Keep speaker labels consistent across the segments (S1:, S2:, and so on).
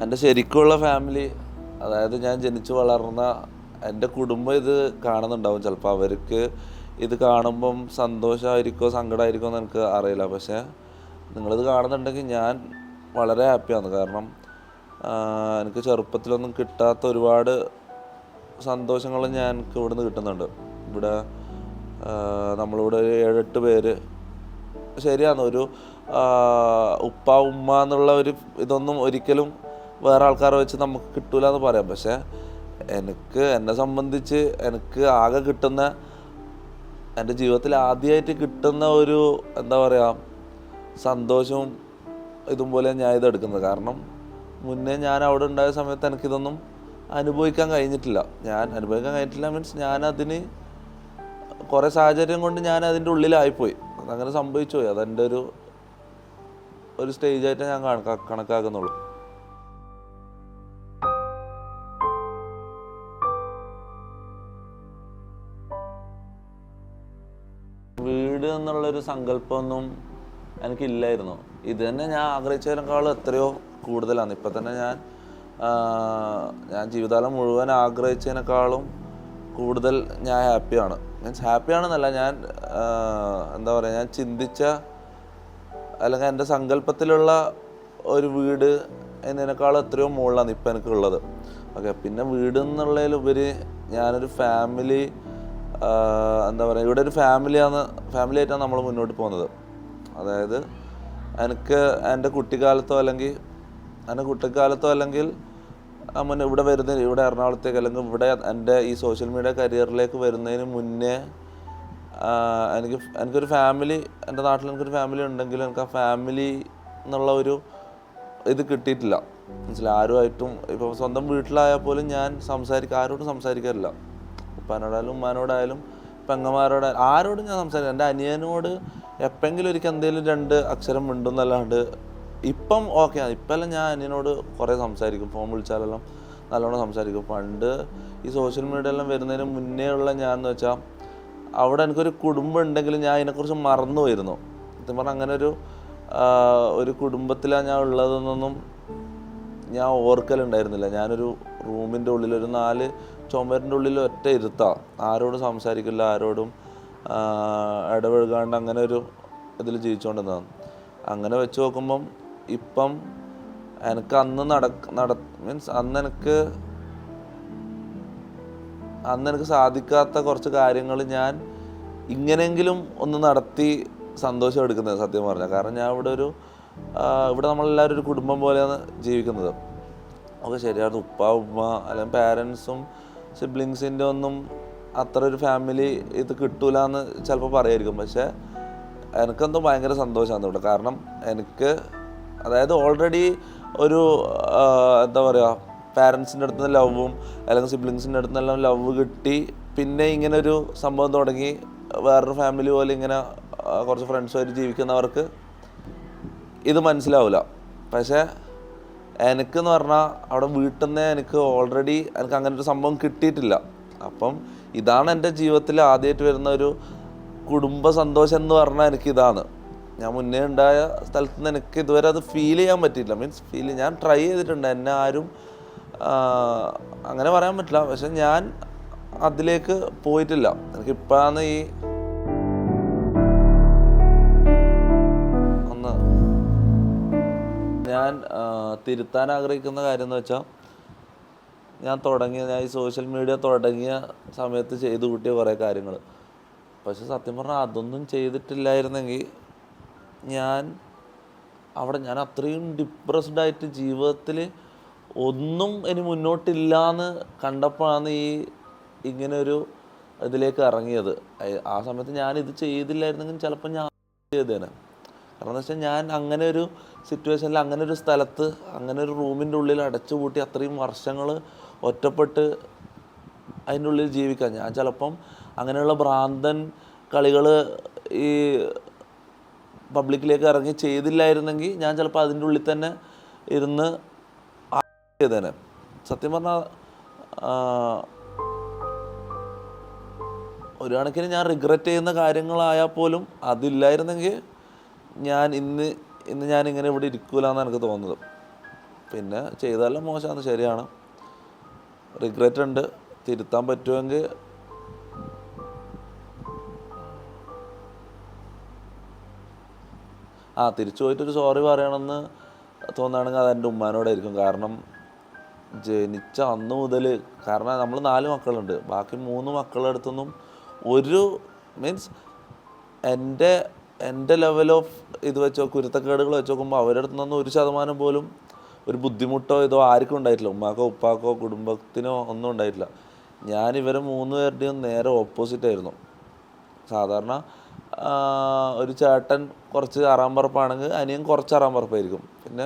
S1: എൻ്റെ ശരിക്കുള്ള ഫാമിലി, അതായത് ഞാൻ ജനിച്ചു വളർന്ന എൻ്റെ കുടുംബം ഇത് കാണുന്നുണ്ടാവും. ചിലപ്പോൾ അവർക്ക് ഇത് കാണുമ്പം സന്തോഷമായിരിക്കുമോ സങ്കടമായിരിക്കുമോ എന്ന് എനിക്ക് അറിയില്ല. പക്ഷേ നിങ്ങളിത് കാണുന്നുണ്ടെങ്കിൽ ഞാൻ വളരെ ഹാപ്പിയാണ്. കാരണം എനിക്ക് ചെറുപ്പത്തിലൊന്നും കിട്ടാത്ത ഒരുപാട് സന്തോഷങ്ങൾ എനിക്ക് ഇവിടുന്ന് കിട്ടുന്നുണ്ട്. ഇവിടെ നമ്മളിവിടെ ഒരു 7-8 പേര്, ശരിയാണ്, ഒരു ഉപ്പ ഉമ്മ എന്നുള്ള ഒരു ഇതൊന്നും ഒരിക്കലും വേറെ ആൾക്കാരെ വെച്ച് നമുക്ക് കിട്ടൂല എന്ന് പറയാം. പക്ഷേ എന്നെ സംബന്ധിച്ച് എനിക്ക് ആകെ കിട്ടുന്ന, എൻ്റെ ജീവിതത്തിൽ ആദ്യമായിട്ട് കിട്ടുന്ന ഒരു എന്താ പറയുക സന്തോഷവും ഇതും പോലെ ഞാൻ ഇതെടുക്കുന്നത്. കാരണം മുന്നേ ഞാൻ അവിടെ ഉണ്ടായ സമയത്ത് എനിക്കിതൊന്നും അനുഭവിക്കാൻ കഴിഞ്ഞിട്ടില്ല. മീൻസ് ഞാനതിന് കുറേ സാഹചര്യം കൊണ്ട് ഞാൻ അതിൻ്റെ ഉള്ളിലായിപ്പോയി. അതങ്ങനെ സംഭവിച്ചു പോയി. അതെൻ്റെ ഒരു സ്റ്റേജായിട്ട് ഞാൻ കണക്കാക്കുന്നുള്ളൂ. വീട് എന്നുള്ളൊരു സങ്കല്പമൊന്നും എനിക്കില്ലായിരുന്നു. ഇത് തന്നെ ഞാൻ ആഗ്രഹിച്ചതിനേക്കാളും എത്രയോ കൂടുതലാണ്. ഇപ്പം തന്നെ ഞാൻ ജീവിതകാലം മുഴുവൻ ആഗ്രഹിച്ചതിനേക്കാളും കൂടുതൽ ഞാൻ ഹാപ്പിയാണ്. മീൻസ് ഹാപ്പിയാണെന്നല്ല, ഞാൻ എന്താ പറയുക, ഞാൻ ചിന്തിച്ച അല്ലെങ്കിൽ എൻ്റെ സങ്കല്പത്തിലുള്ള ഒരു വീട് എന്നതിനേക്കാളും എത്രയോ മുകളിലാണ് ഇപ്പം എനിക്കുള്ളത്. ഓക്കെ, പിന്നെ വീട് എന്നുള്ളതിലുപരി ഞാനൊരു ഫാമിലി, എന്താ പറയുക, ഇവിടെ ഒരു ഫാമിലിയായിട്ടാണ് നമ്മൾ മുന്നോട്ട് പോകുന്നത്. അതായത് എനിക്ക് എൻ്റെ കുട്ടിക്കാലത്തോ അല്ലെങ്കിൽ ഇവിടെ എറണാകുളത്തേക്ക് അല്ലെങ്കിൽ ഇവിടെ എൻ്റെ ഈ സോഷ്യൽ മീഡിയ കരിയറിലേക്ക് വരുന്നതിന് മുന്നേ എനിക്കൊരു ഫാമിലി, എൻ്റെ നാട്ടിൽ എനിക്കൊരു ഫാമിലി ഉണ്ടെങ്കിലും എനിക്ക് ആ ഫാമിലി എന്നുള്ള ഒരു ഇത് കിട്ടിയിട്ടില്ല. മനസ്സിലായി, ആരുമായിട്ടും ഇപ്പോൾ സ്വന്തം വീട്ടിലായാൽ പോലും ഞാൻ ആരോടും സംസാരിക്കാറില്ല. ഉപ്പാനോടായാലും ഉമ്മാനോടായാലും പെങ്ങന്മാരോടായാലും ആരോടും ഞാൻ സംസാരിക്കാം. എൻ്റെ അനിയനോട് എപ്പോഴെങ്കിലും ഒരിക്കൽ എന്തെങ്കിലും 2 അക്ഷരം മിണ്ടുന്നല്ലാണ്ട് ഇപ്പം ഓക്കെ ആണ്. ഇപ്പെല്ലാം ഞാൻ അനിയനോട് കുറേ സംസാരിക്കും, ഫോൺ വിളിച്ചാലെല്ലാം നല്ലോണം സംസാരിക്കും. പണ്ട് ഈ സോഷ്യൽ മീഡിയ എല്ലാം വരുന്നതിന് മുന്നേ ഉള്ള ഞാൻ എന്ന് വെച്ചാൽ അവിടെ എനിക്കൊരു കുടുംബം ഉണ്ടെങ്കിലും ഞാൻ അതിനെക്കുറിച്ച് മറന്നു പോയിരുന്നു. സത്യം പറഞ്ഞാൽ അങ്ങനെ ഒരു കുടുംബത്തിലാണ് ഞാൻ ഉള്ളതെന്നൊന്നും ഞാൻ ഓർക്കലുണ്ടായിരുന്നില്ല. ഞാനൊരു റൂമിൻ്റെ ഉള്ളിൽ ഒരു 4 ചുമരിൻ്റെ ഉള്ളിൽ ഒറ്റ ഇരുത്താണ്, ആരോടും സംസാരിക്കില്ല, ആരോടും ഇടപഴകാണ്ട് അങ്ങനെ ഒരു ഇതിൽ ജീവിച്ചുകൊണ്ടിരുന്നതാണ്. അങ്ങനെ വെച്ച് നോക്കുമ്പം ഇപ്പം എനിക്ക് മീൻസ് അന്ന് എനിക്ക് സാധിക്കാത്ത കുറച്ച് കാര്യങ്ങൾ ഞാൻ ഇങ്ങനെയെങ്കിലും ഒന്ന് നടത്തി സന്തോഷം എടുക്കുന്നത് സത്യം പറഞ്ഞാൽ. കാരണം ഞാൻ ഇവിടെ നമ്മളെല്ലാവരും ഒരു കുടുംബം പോലെയാണ് ജീവിക്കുന്നത്. ഒക്കെ ശരിയാണ്, ഉപ്പ ഉമ്മ അല്ലെങ്കിൽ പാരൻസും സിബ്ലിങ്സിൻ്റെ ഒന്നും അത്ര ഒരു ഫാമിലി ഇത് കിട്ടൂല എന്ന് ചിലപ്പോൾ പറയായിരിക്കും. പക്ഷേ എനിക്കെന്തോ ഭയങ്കര സന്തോഷമാണ് ഇവിടെ. കാരണം അതായത് ഓൾറെഡി ഒരു എന്താ പറയുക, പാരൻസിൻ്റെ അടുത്ത് നിന്ന് ലവും അല്ലെങ്കിൽ സിബ്ലിങ്സിൻ്റെ അടുത്ത് നിന്നെല്ലാം ലവ് കിട്ടി, പിന്നെ ഇങ്ങനെ ഒരു സംഭവം തുടങ്ങി വേറൊരു ഫാമിലി പോലെ ഇങ്ങനെ കുറച്ച് ഫ്രണ്ട്സുമായിട്ട് ജീവിക്കുന്നവർക്ക് ഇത് മനസ്സിലാവില്ല. പക്ഷേ എനിക്കെന്ന് പറഞ്ഞാൽ അവിടെ വീട്ടിൽ നിന്ന് എനിക്ക് അങ്ങനെ ഒരു സംഭവം കിട്ടിയിട്ടില്ല. അപ്പം ഇതാണ് എൻ്റെ ജീവിതത്തിൽ ആദ്യമായിട്ട് വരുന്ന ഒരു കുടുംബ സന്തോഷം എന്ന് പറഞ്ഞാൽ എനിക്കിതാണ്. ഞാൻ മുന്നേ ഉണ്ടായ സ്ഥലത്ത് നിന്ന് എനിക്ക് ഇതുവരെ അത് ഫീൽ ചെയ്യാൻ പറ്റിയില്ല. മീൻസ് ഞാൻ ട്രൈ ചെയ്തിട്ടുണ്ട്, എന്നെ ആരും അങ്ങനെ പറയാൻ പറ്റില്ല. പക്ഷെ ഞാൻ അതിലേക്ക് പോയിട്ടില്ല. എനിക്കിപ്പോഴാണ് ഞാൻ തിരുത്താൻ ആഗ്രഹിക്കുന്ന കാര്യം എന്ന് വെച്ചാൽ, ഞാൻ ഈ സോഷ്യൽ മീഡിയ തുടങ്ങിയ സമയത്ത് ചെയ്തു കൂട്ടിയ കുറേ കാര്യങ്ങൾ. പക്ഷെ സത്യം പറഞ്ഞാൽ അതൊന്നും ചെയ്തിട്ടില്ലായിരുന്നെങ്കിൽ ഞാൻ അത്രയും ഡിപ്രസ്ഡായിട്ട് ജീവിതത്തിൽ ഒന്നും ഇനി മുന്നോട്ടില്ലാന്ന് കണ്ടപ്പോഴാണ് ഇങ്ങനൊരു ഇതിലേക്ക് ഇറങ്ങിയത്. ആ സമയത്ത് ഞാനിത് ചെയ്തില്ലായിരുന്നെങ്കിൽ ചിലപ്പോൾ ഞാൻ ചെയ്തേനെ. കാരണം എന്ന് വെച്ചാൽ ഞാൻ അങ്ങനെ ഒരു സിറ്റുവേഷനിൽ, അങ്ങനെ ഒരു സ്ഥലത്ത്, അങ്ങനെ ഒരു റൂമിൻ്റെ ഉള്ളിൽ അടച്ചുപൂട്ടി അത്രയും വർഷങ്ങൾ ഒറ്റപ്പെട്ട് അതിൻ്റെ ഉള്ളിൽ ജീവിക്കാൻ ഞാൻ ചിലപ്പം അങ്ങനെയുള്ള ഭ്രാന്തൻ കളികൾ ഈ പബ്ലിക്കിലേക്ക് ഇറങ്ങി ചെയ്തില്ലായിരുന്നെങ്കിൽ ഞാൻ ചിലപ്പോൾ അതിൻ്റെ ഉള്ളിൽ തന്നെ ഇരുന്ന് ചെയ്തേനെ. സത്യം പറഞ്ഞാൽ ഒരു കണക്കിന് ഞാൻ റിഗ്രറ്റ് ചെയ്യുന്ന കാര്യങ്ങളായാൽ പോലും അതില്ലായിരുന്നെങ്കിൽ ഞാൻ ഇന്ന് ഞാനിങ്ങനെ ഇവിടെ ഇരിക്കൂലെന്നാണ് എനിക്ക് തോന്നുന്നത്. പിന്നെ ചെയ്തതെല്ലാം മോശമാണ്, ശരിയാണ്. റിഗ്രറ്റ് ഉണ്ട്. തിരുത്താൻ പറ്റുമെങ്കിൽ തിരിച്ചു പോയിട്ടൊരു സോറി പറയണമെന്ന് തോന്നുകയാണെങ്കിൽ അത് എൻ്റെ ഉമ്മാനോടായിരിക്കും. കാരണം ജനിച്ച അന്ന് മുതൽ, കാരണം നമ്മൾ 4 മക്കളുണ്ട്, ബാക്കി 3 മക്കളുടെ അടുത്തൊന്നും ഒരു മീൻസ് എൻ്റെ എൻ്റെ ലെവൽ ഓഫ് ഇത് വെച്ച് കുരുത്തക്കേടുകൾ വെച്ച് നോക്കുമ്പോൾ അവരുടെ അടുത്ത് നിന്നൊന്നും 1% പോലും ഒരു ബുദ്ധിമുട്ടോ ഇതോ ആർക്കും ഉണ്ടായിട്ടില്ല. ഉമ്മാക്കോ ഉപ്പാക്കോ കുടുംബത്തിനോ ഒന്നും ഉണ്ടായിട്ടില്ല. ഞാൻ ഇവരെ 3 പേരുടെയും നേരെ ഓപ്പോസിറ്റ് ആയിരുന്നു. സാധാരണ ഒരു ചേട്ടൻ കുറച്ച് ആറാമ്പറപ്പാണെങ്കിൽ അനിയൻ കുറച്ച് ആറാമ്പറപ്പായിരിക്കും, പിന്നെ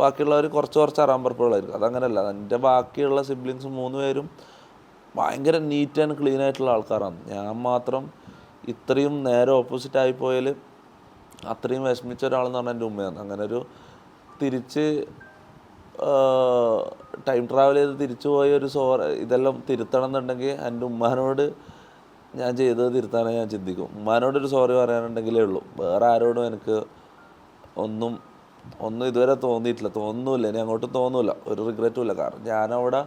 S1: ബാക്കിയുള്ളവർ കുറച്ച് ആറാമ്പറപ്പുകളായിരിക്കും. അതങ്ങനെയല്ല. എൻ്റെ ബാക്കിയുള്ള സിബ്ലിങ്സ് 3 പേരും ഭയങ്കര നീറ്റ് ആൻഡ് ക്ലീൻ ആയിട്ടുള്ള ആൾക്കാരാണ്. ഞാൻ മാത്രം ഇത്രയും നേരെ ഓപ്പോസിറ്റ് ആയിപ്പോയാൽ അത്രയും വിഷമിച്ച ഒരാളെന്ന് പറഞ്ഞാൽ എൻ്റെ ഉമ്മയാണ്. അങ്ങനെ ഒരു തിരിച്ച് ടൈം ട്രാവൽ ചെയ്ത് തിരിച്ചു പോയ ഒരു ഇതെല്ലാം തിരുത്തണം എന്നുണ്ടെങ്കിൽ എൻ്റെ ഉമ്മാനോട് ഞാൻ ചെയ്തത് തിരുത്താനേ ഞാൻ ചിന്തിക്കും. ഉമ്മാനോടൊരു സോറി പറയാനുണ്ടെങ്കിലേ ഉള്ളൂ. വേറെ ആരോടും എനിക്ക് ഒന്നും ഇതുവരെ തോന്നുന്നില്ല. ഇനി അങ്ങോട്ടും തോന്നില്ല, ഒരു റിഗ്രറ്റും ഇല്ല. കാരണം ഞാനവിടെ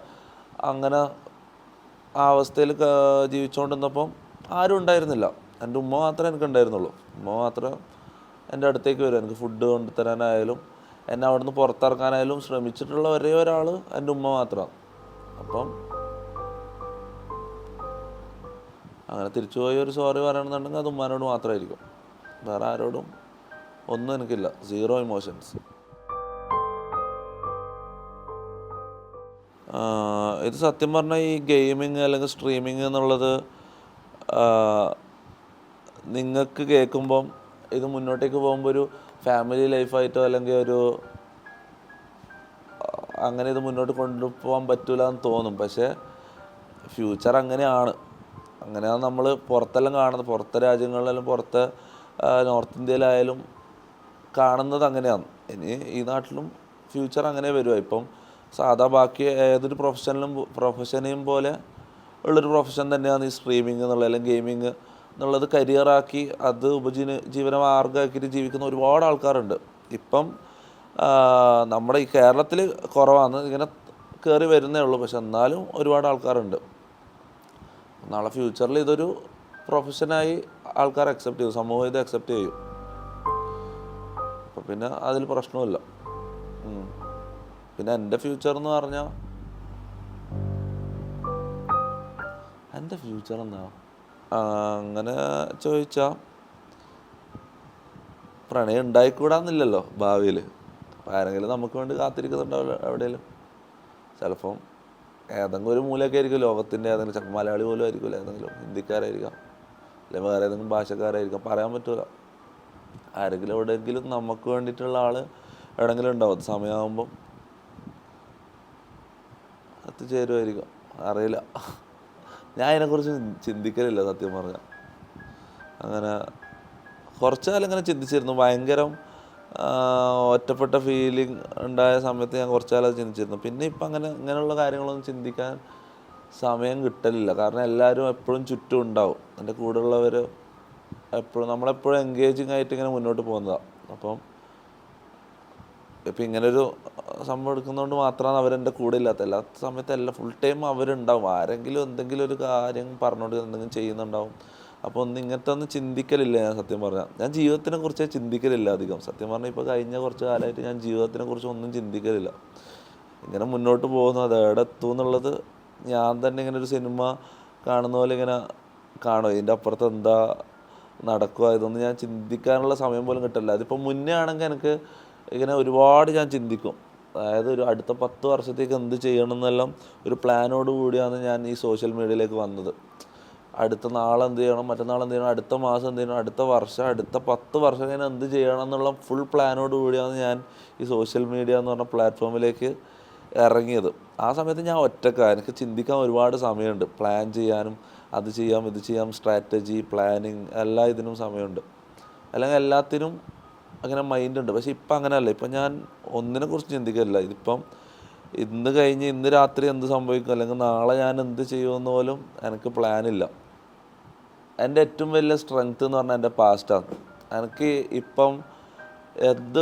S1: അങ്ങനെ ആ അവസ്ഥയിൽ ജീവിച്ചുകൊണ്ടിരുന്നപ്പം ആരും ഉണ്ടായിരുന്നില്ല. എൻ്റെ ഉമ്മ മാത്രമേ എനിക്ക് ഉണ്ടായിരുന്നുള്ളൂ. ഉമ്മ മാത്രം എൻ്റെ അടുത്തേക്ക് വരും. എനിക്ക് ഫുഡ് കൊണ്ടുതരാനായാലും എന്നെ അവിടെ നിന്ന് പുറത്തിറക്കാനായാലും ശ്രമിച്ചിട്ടുള്ള ഒരേ ഒരാൾ എൻ്റെ ഉമ്മ മാത്രമാണ്. അപ്പം അങ്ങനെ തിരിച്ചു പോയി ഒരു സോറി പറയണമെന്നുണ്ടെങ്കിൽ അത് ഉമ്മാനോട് മാത്രമായിരിക്കും. വേറെ ആരോടും ഒന്നും എനിക്കില്ല. 0 ഇമോഷൻസ്. ഇത് സത്യം പറഞ്ഞാൽ ഈ ഗെയിമിങ് അല്ലെങ്കിൽ സ്ട്രീമിങ് എന്നുള്ളത് നിങ്ങൾക്ക് കേൾക്കുമ്പം ഇത് മുന്നോട്ടേക്ക് പോകുമ്പോൾ ഒരു ഫാമിലി ലൈഫായിട്ടോ അല്ലെങ്കിൽ ഒരു അങ്ങനെ ഇത് മുന്നോട്ട് കൊണ്ടുപോകാൻ പറ്റില്ല എന്ന് തോന്നും. പക്ഷേ ഫ്യൂച്ചർ അങ്ങനെയാണ് നമ്മൾ പുറത്തെല്ലാം കാണുന്നത്. പുറത്തെ രാജ്യങ്ങളിലെല്ലാം, പുറത്തെ നോർത്ത് ഇന്ത്യയിലായാലും കാണുന്നത് അങ്ങനെയാണ്. ഇനി ഈ നാട്ടിലും ഫ്യൂച്ചർ അങ്ങനെ വരുമോ? ഇപ്പം സാധാ ബാക്കി ഏതൊരു പ്രൊഫഷനെയും പോലെ ഉള്ളൊരു പ്രൊഫഷൻ തന്നെയാണ് ഈ സ്ട്രീമിങ് എന്നുള്ളത്, അല്ലെങ്കിൽ ഗെയിമിങ് എന്നുള്ളത്. കരിയറാക്കി അത് ജീവന മാർഗ്ഗമാക്കിയിട്ട് ജീവിക്കുന്ന ഒരുപാട് ആൾക്കാരുണ്ട്. ഇപ്പം നമ്മുടെ ഈ കേരളത്തിൽ കുറവാണ്, ഇങ്ങനെ കയറി വരുന്നേ ഉള്ളൂ. പക്ഷെ എന്നാലും ഒരുപാട് ആൾക്കാരുണ്ട്. നാളെ ഫ്യൂച്ചറിൽ ഇതൊരു പ്രൊഫഷനായി ആൾക്കാർ അക്സെപ്റ്റ് ചെയ്യും, സമൂഹം ഇത് അക്സെപ്റ്റ് ചെയ്യും. അപ്പം പിന്നെ അതിൽ പ്രശ്നമില്ല. പിന്നെ എൻ്റെ ഫ്യൂച്ചർ എന്ന് പറഞ്ഞാൽ എൻ്റെ ഫ്യൂച്ചർ എന്താ അങ്ങനെ ചോദിച്ചാൽ, പ്രണയം ഉണ്ടായിക്കൂടാന്നില്ലല്ലോ ഭാവിയിൽ. അപ്പം ആരെങ്കിലും നമുക്ക് വേണ്ടി കാത്തിരിക്കുന്നുണ്ടാവില്ല എവിടെയെങ്കിലും. ചിലപ്പം ഏതെങ്കിലും ഒരു മൂലയൊക്കെ ആയിരിക്കും ലോകത്തിൻ്റെ, ഏതെങ്കിലും ചിലപ്പോൾ മലയാളി പോലും ആയിരിക്കില്ല, ഏതെങ്കിലും ഹിന്ദിക്കാരായിരിക്കാം, അല്ലെങ്കിൽ വേറെ ഏതെങ്കിലും ഭാഷക്കാരായിരിക്കാം, പറയാൻ പറ്റില്ല. ആരെങ്കിലും എവിടെയെങ്കിലും നമുക്ക് വേണ്ടിയിട്ടുള്ള ആൾ എവിടെയെങ്കിലും ഉണ്ടാവും. അത് സമയമാകുമ്പം എത്തിച്ചേരുമായിരിക്കും, അറിയില്ല. ഞാൻ അതിനെക്കുറിച്ച് ചിന്തിക്കലില്ല സത്യം പറഞ്ഞാൽ. അങ്ങനെ കുറച്ച് കാലം ഇങ്ങനെ ചിന്തിച്ചിരുന്നു. ഭയങ്കരം ഒറ്റപ്പെട്ട ഫീലിംഗ് ഉണ്ടായ സമയത്ത് ഞാൻ കുറച്ച് കാലം ചിന്തിച്ചിരുന്നു. പിന്നെ ഇപ്പം ഇങ്ങനെയുള്ള കാര്യങ്ങളൊന്നും ചിന്തിക്കാൻ സമയം കിട്ടലില്ല. കാരണം എല്ലാവരും എപ്പോഴും ചുറ്റും ഉണ്ടാവും. എൻ്റെ കൂടെയുള്ളവർ എപ്പോഴും നമ്മളെപ്പോഴും എൻഗേജിങ് ആയിട്ട് ഇങ്ങനെ മുന്നോട്ട് പോകുന്നതാണ്. അപ്പം ഇപ്പം ഇങ്ങനൊരു സംഭവം എടുക്കുന്നതുകൊണ്ട് മാത്രമാണ് അവരെൻ്റെ കൂടെ ഇല്ലാത്ത. അല്ലാത്ത സമയത്ത് ഫുൾ ടൈം അവരുണ്ടാവും. ആരെങ്കിലും എന്തെങ്കിലും ഒരു കാര്യം പറഞ്ഞുകൊണ്ട് എന്തെങ്കിലും ചെയ്യുന്നുണ്ടാവും. അപ്പോൾ ഇങ്ങനത്തെ ഒന്നും ചിന്തിക്കലില്ല ഞാൻ സത്യം പറഞ്ഞാൽ. ഞാൻ ജീവിതത്തിനെ കുറിച്ച് ചിന്തിക്കലില്ല അധികം സത്യം പറഞ്ഞാൽ. ഇപ്പോൾ കഴിഞ്ഞ കുറച്ച് കാലമായിട്ട് ഞാൻ ജീവിതത്തിനെ കുറിച്ച് ഒന്നും ചിന്തിക്കലില്ല. ഇങ്ങനെ മുന്നോട്ട് പോകുന്നു, അത് എവിടെ എത്തും എന്നുള്ളത് ഞാൻ തന്നെ ഇങ്ങനെ ഒരു സിനിമ കാണുന്ന പോലെ ഇങ്ങനെ കാണും. ഇതിൻ്റെ അപ്പുറത്ത് എന്താ നടക്കുക, ഇതൊന്നും ഞാൻ ചിന്തിക്കാനുള്ള സമയം പോലും കിട്ടില്ല. അതിപ്പോൾ മുന്നേ ആണെങ്കിൽ എനിക്ക് ഇങ്ങനെ ഒരുപാട് ഞാൻ ചിന്തിക്കും. അതായത് ഒരു അടുത്ത 10 വർഷത്തേക്ക് എന്ത് ചെയ്യണം എന്നെല്ലാം ഒരു പ്ലാനോട് കൂടിയാണ് ഞാൻ ഈ സോഷ്യൽ മീഡിയയിലേക്ക് വന്നത്. അടുത്ത നാളെ എന്ത് ചെയ്യണം, മറ്റന്നാൾ എന്ത് ചെയ്യണം, അടുത്ത മാസം എന്ത് ചെയ്യണം, അടുത്ത വർഷം, അടുത്ത 10 വർഷം കഴിഞ്ഞാൽ എന്ത് ചെയ്യണം എന്നുള്ള ഫുൾ പ്ലാനോട് കൂടിയാണ് ഞാൻ ഈ സോഷ്യൽ മീഡിയ എന്ന് പറഞ്ഞ പ്ലാറ്റ്ഫോമിലേക്ക് ഇറങ്ങിയത്. ആ സമയത്ത് ഞാൻ ഒറ്റക്കാണ്. എനിക്ക് ചിന്തിക്കാൻ ഒരുപാട് സമയമുണ്ട്. പ്ലാൻ ചെയ്യാനും അത് ചെയ്യാം ഇത് ചെയ്യാം, സ്ട്രാറ്റജി പ്ലാനിങ് എല്ലാ ഇതിനും സമയമുണ്ട്, അല്ലെങ്കിൽ എല്ലാത്തിനും അങ്ങനെ മൈൻഡുണ്ട്. പക്ഷെ ഇപ്പം അങ്ങനെയല്ല. ഇപ്പം ഞാൻ ഒന്നിനെക്കുറിച്ച് ചിന്തിക്കില്ല. ഇതിപ്പം ഇന്ന് കഴിഞ്ഞ് ഇന്ന് രാത്രി എന്ത് സംഭവിക്കും, അല്ലെങ്കിൽ നാളെ ഞാൻ എന്ത് ചെയ്യുമെന്ന് പോലും എനിക്ക് പ്ലാനില്ല. എൻ്റെ ഏറ്റവും വലിയ സ്ട്രെങ്ത്ത് എന്ന് പറഞ്ഞാൽ എൻ്റെ പാസ്റ്റാണ്. എനിക്ക് ഇപ്പം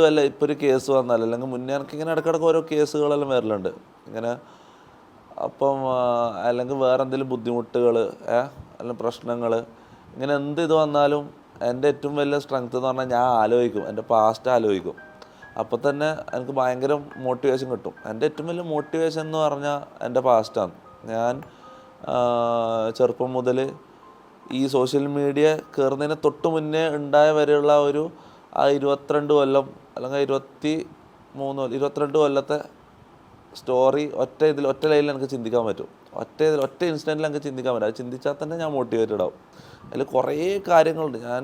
S1: വല്ല ഇപ്പോൾ ഒരു കേസ് വന്നാൽ അല്ലെങ്കിൽ മുന്നേ എനിക്കിങ്ങനെ ഇടയ്ക്കിടയ്ക്ക് ഓരോ കേസുകളെല്ലാം വരലുണ്ട് ഇങ്ങനെ. അപ്പം അല്ലെങ്കിൽ വേറെ എന്തെങ്കിലും ബുദ്ധിമുട്ടുകൾ അല്ലെങ്കിൽ പ്രശ്നങ്ങൾ, ഇങ്ങനെ എന്ത് ഇത് വന്നാലും എൻ്റെ ഏറ്റവും വലിയ സ്ട്രെങ്ത് എന്ന് പറഞ്ഞാൽ ഞാൻ ആലോചിക്കും, എൻ്റെ പാസ്റ്റ് ആലോചിക്കും. അപ്പോൾ തന്നെ എനിക്ക് ഭയങ്കര മോട്ടിവേഷൻ കിട്ടും. എൻ്റെ ഏറ്റവും വലിയ മോട്ടിവേഷൻ എന്ന് പറഞ്ഞാൽ എൻ്റെ പാസ്റ്റാണ്. ഞാൻ ചെറുപ്പം മുതൽ ഈ സോഷ്യൽ മീഡിയ കയറുന്നതിന് തൊട്ട് മുന്നേ ഉണ്ടായ വരെയുള്ള ഒരു 22 കൊല്ലം അല്ലെങ്കിൽ 22 കൊല്ലത്തെ സ്റ്റോറി ഒറ്റ ലൈനിൽ എനിക്ക് ചിന്തിക്കാൻ പറ്റും. ഒറ്റ ഇൻസ്റ്റൻറ്റിൽ എനിക്ക് ചിന്തിക്കാൻ പറ്റും. അത് ചിന്തിച്ചാൽ തന്നെ ഞാൻ മോട്ടിവേറ്റഡ് ആവും. അതിൽ കുറേ കാര്യങ്ങളുണ്ട്. ഞാൻ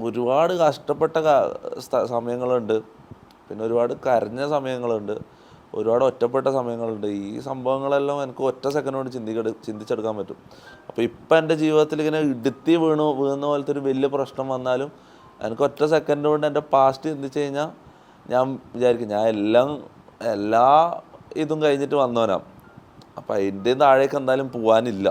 S1: ഒരുപാട് കഷ്ടപ്പെട്ട സമയങ്ങളുണ്ട്, പിന്നെ ഒരുപാട് കരഞ്ഞ സമയങ്ങളുണ്ട്, ഒരുപാട് ഒറ്റപ്പെട്ട സമയങ്ങളുണ്ട്. ഈ സംഭവങ്ങളെല്ലാം എനിക്ക് ഒറ്റ സെക്കൻഡ് കൊണ്ട് ചിന്തിച്ചെടുക്കാൻ പറ്റും. അപ്പോൾ ഇപ്പം എൻ്റെ ജീവിതത്തിൽ ഇങ്ങനെ വീഴുന്ന പോലത്തെ ഒരു വലിയ പ്രശ്നം വന്നാലും എനിക്ക് ഒറ്റ സെക്കൻഡ് കൊണ്ട് എൻ്റെ പാസ്റ്റ് ചിന്തിച്ച് കഴിഞ്ഞാൽ ഞാൻ വിചാരിക്കും ഞാൻ എല്ലാ ഇതും കഴിഞ്ഞിട്ട് വന്നവനാണ്. അപ്പം അതിൻ്റെ താഴേക്ക് എന്തായാലും പോകാനില്ല.